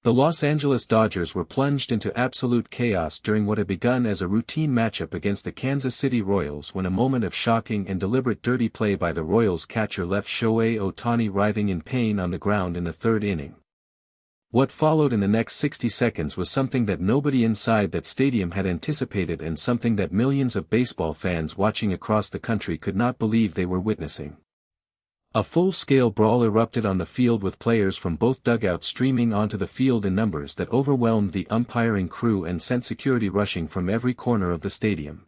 The Los Angeles Dodgers were plunged into absolute chaos during what had begun as a routine matchup against the Kansas City Royals when a moment of shocking and deliberate dirty play by the Royals catcher left Shohei Ohtani writhing in pain on the ground in the third inning. What followed in the next 60 seconds was something that nobody inside that stadium had anticipated and something that millions of baseball fans watching across the country could not believe they were witnessing. A full-scale brawl erupted on the field with players from both dugouts streaming onto the field in numbers that overwhelmed the umpiring crew and sent security rushing from every corner of the stadium.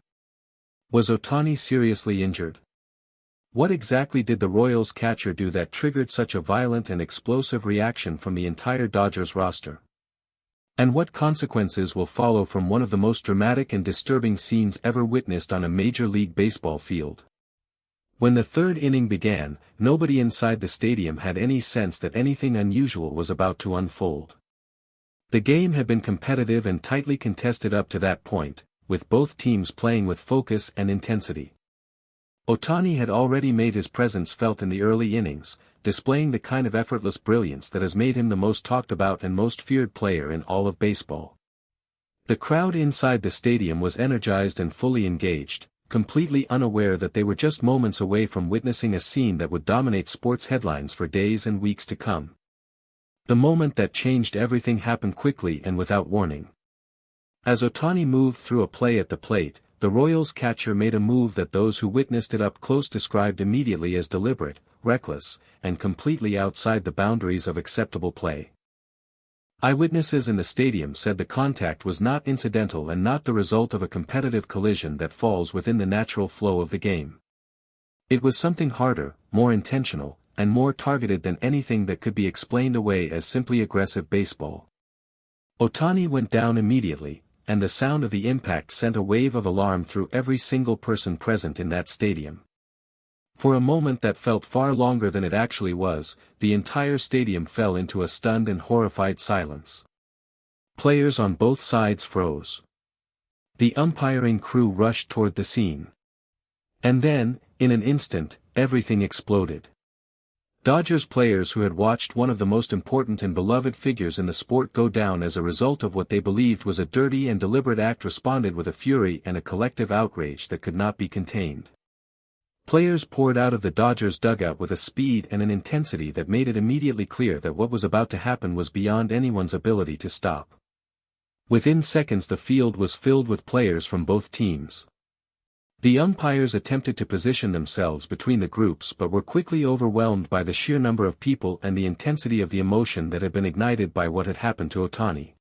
Was Ohtani seriously injured? What exactly did the Royals catcher do that triggered such a violent and explosive reaction from the entire Dodgers roster? And what consequences will follow from one of the most dramatic and disturbing scenes ever witnessed on a Major League Baseball field? When the third inning began, nobody inside the stadium had any sense that anything unusual was about to unfold. The game had been competitive and tightly contested up to that point, with both teams playing with focus and intensity. Ohtani had already made his presence felt in the early innings, displaying the kind of effortless brilliance that has made him the most talked about and most feared player in all of baseball. The crowd inside the stadium was energized and fully engaged, completely unaware that they were just moments away from witnessing a scene that would dominate sports headlines for days and weeks to come. The moment that changed everything happened quickly and without warning. As Ohtani moved through a play at the plate, the Royals catcher made a move that those who witnessed it up close described immediately as deliberate, reckless, and completely outside the boundaries of acceptable play. Eyewitnesses in the stadium said the contact was not incidental and not the result of a competitive collision that falls within the natural flow of the game. It was something harder, more intentional, and more targeted than anything that could be explained away as simply aggressive baseball. Ohtani went down immediately, and the sound of the impact sent a wave of alarm through every single person present in that stadium. For a moment that felt far longer than it actually was, the entire stadium fell into a stunned and horrified silence. Players on both sides froze. The umpiring crew rushed toward the scene. And then, in an instant, everything exploded. Dodgers players who had watched one of the most important and beloved figures in the sport go down as a result of what they believed was a dirty and deliberate act responded with a fury and a collective outrage that could not be contained. Players poured out of the Dodgers dugout with a speed and an intensity that made it immediately clear that what was about to happen was beyond anyone's ability to stop. Within seconds the field was filled with players from both teams. The umpires attempted to position themselves between the groups but were quickly overwhelmed by the sheer number of people and the intensity of the emotion that had been ignited by what had happened to Ohtani.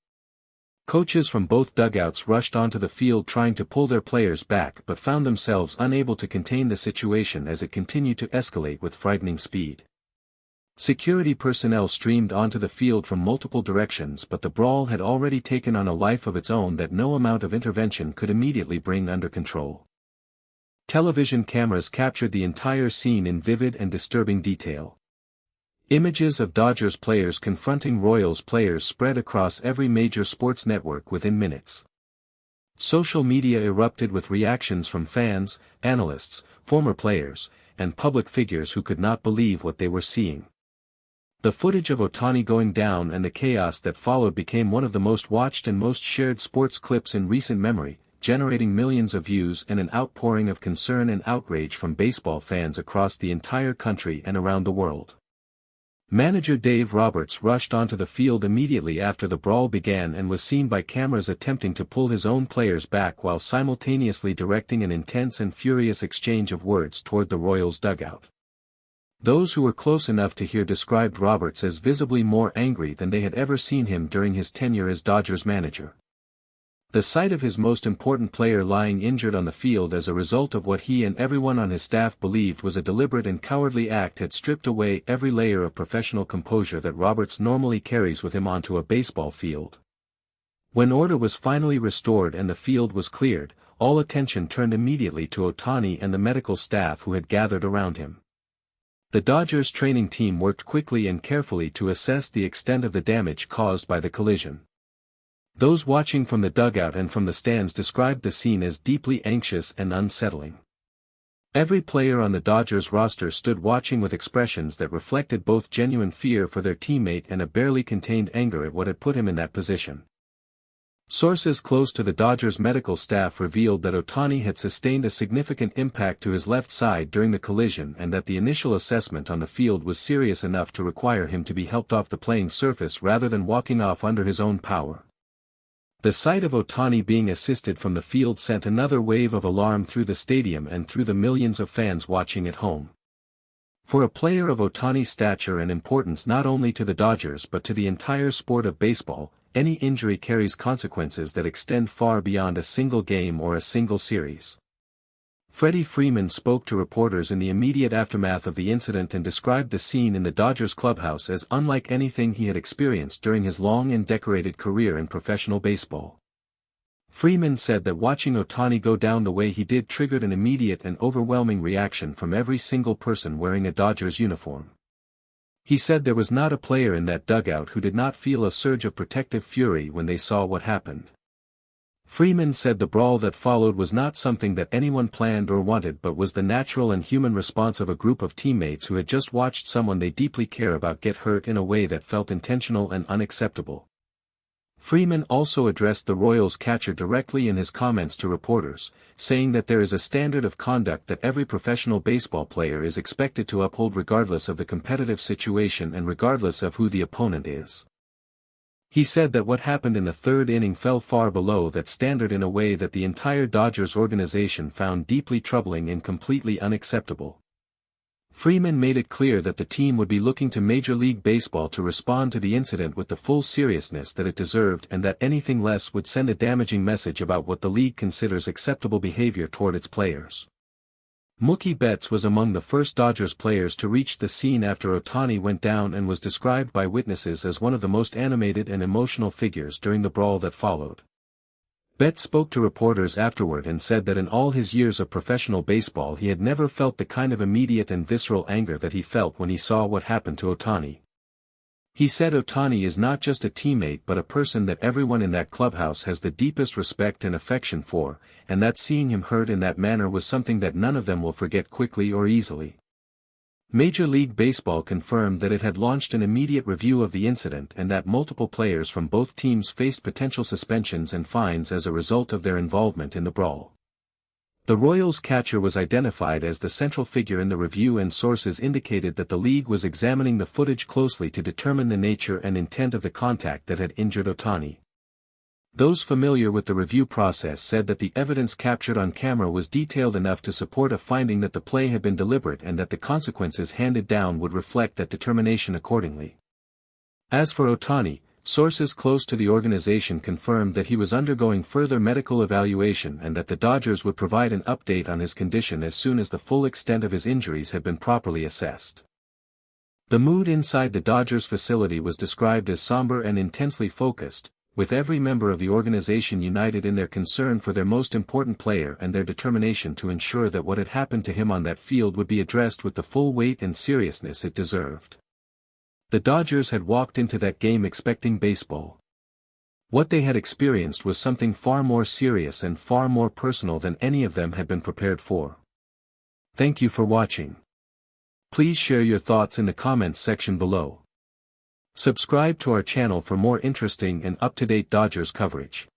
Coaches from both dugouts rushed onto the field trying to pull their players back but found themselves unable to contain the situation as it continued to escalate with frightening speed. Security personnel streamed onto the field from multiple directions but the brawl had already taken on a life of its own that no amount of intervention could immediately bring under control. Television cameras captured the entire scene in vivid and disturbing detail. Images of Dodgers players confronting Royals players spread across every major sports network within minutes. Social media erupted with reactions from fans, analysts, former players, and public figures who could not believe what they were seeing. The footage of Ohtani going down and the chaos that followed became one of the most watched and most shared sports clips in recent memory, generating millions of views and an outpouring of concern and outrage from baseball fans across the entire country and around the world. Manager Dave Roberts rushed onto the field immediately after the brawl began and was seen by cameras attempting to pull his own players back while simultaneously directing an intense and furious exchange of words toward the Royals dugout. Those who were close enough to hear described Roberts as visibly more angry than they had ever seen him during his tenure as Dodgers manager. The sight of his most important player lying injured on the field as a result of what he and everyone on his staff believed was a deliberate and cowardly act had stripped away every layer of professional composure that Roberts normally carries with him onto a baseball field. When order was finally restored and the field was cleared, all attention turned immediately to Ohtani and the medical staff who had gathered around him. The Dodgers training team worked quickly and carefully to assess the extent of the damage caused by the collision. Those watching from the dugout and from the stands described the scene as deeply anxious and unsettling. Every player on the Dodgers roster stood watching with expressions that reflected both genuine fear for their teammate and a barely contained anger at what had put him in that position. Sources close to the Dodgers medical staff revealed that Ohtani had sustained a significant impact to his left side during the collision and that the initial assessment on the field was serious enough to require him to be helped off the playing surface rather than walking off under his own power. The sight of Ohtani being assisted from the field sent another wave of alarm through the stadium and through the millions of fans watching at home. For a player of Ohtani's stature and importance not only to the Dodgers but to the entire sport of baseball, any injury carries consequences that extend far beyond a single game or a single series. Freddie Freeman spoke to reporters in the immediate aftermath of the incident and described the scene in the Dodgers clubhouse as unlike anything he had experienced during his long and decorated career in professional baseball. Freeman said that watching Ohtani go down the way he did triggered an immediate and overwhelming reaction from every single person wearing a Dodgers uniform. He said there was not a player in that dugout who did not feel a surge of protective fury when they saw what happened. Freeman said the brawl that followed was not something that anyone planned or wanted but was the natural and human response of a group of teammates who had just watched someone they deeply care about get hurt in a way that felt intentional and unacceptable. Freeman also addressed the Royals catcher directly in his comments to reporters, saying that there is a standard of conduct that every professional baseball player is expected to uphold regardless of the competitive situation and regardless of who the opponent is. He said that what happened in the third inning fell far below that standard in a way that the entire Dodgers organization found deeply troubling and completely unacceptable. Freeman made it clear that the team would be looking to Major League Baseball to respond to the incident with the full seriousness that it deserved and that anything less would send a damaging message about what the league considers acceptable behavior toward its players. Mookie Betts was among the first Dodgers players to reach the scene after Ohtani went down and was described by witnesses as one of the most animated and emotional figures during the brawl that followed. Betts spoke to reporters afterward and said that in all his years of professional baseball he had never felt the kind of immediate and visceral anger that he felt when he saw what happened to Ohtani. He said Ohtani is not just a teammate but a person that everyone in that clubhouse has the deepest respect and affection for, and that seeing him hurt in that manner was something that none of them will forget quickly or easily. Major League Baseball confirmed that it had launched an immediate review of the incident and that multiple players from both teams faced potential suspensions and fines as a result of their involvement in the brawl. The Royals catcher was identified as the central figure in the review and sources indicated that the league was examining the footage closely to determine the nature and intent of the contact that had injured Ohtani. Those familiar with the review process said that the evidence captured on camera was detailed enough to support a finding that the play had been deliberate and that the consequences handed down would reflect that determination accordingly. As for Ohtani, sources close to the organization confirmed that he was undergoing further medical evaluation and that the Dodgers would provide an update on his condition as soon as the full extent of his injuries had been properly assessed. The mood inside the Dodgers facility was described as somber and intensely focused, with every member of the organization united in their concern for their most important player and their determination to ensure that what had happened to him on that field would be addressed with the full weight and seriousness it deserved. The Dodgers had walked into that game expecting baseball. What they had experienced was something far more serious and far more personal than any of them had been prepared for. Thank you for watching. Please share your thoughts in the comments section below. Subscribe to our channel for more interesting and up-to-date Dodgers coverage.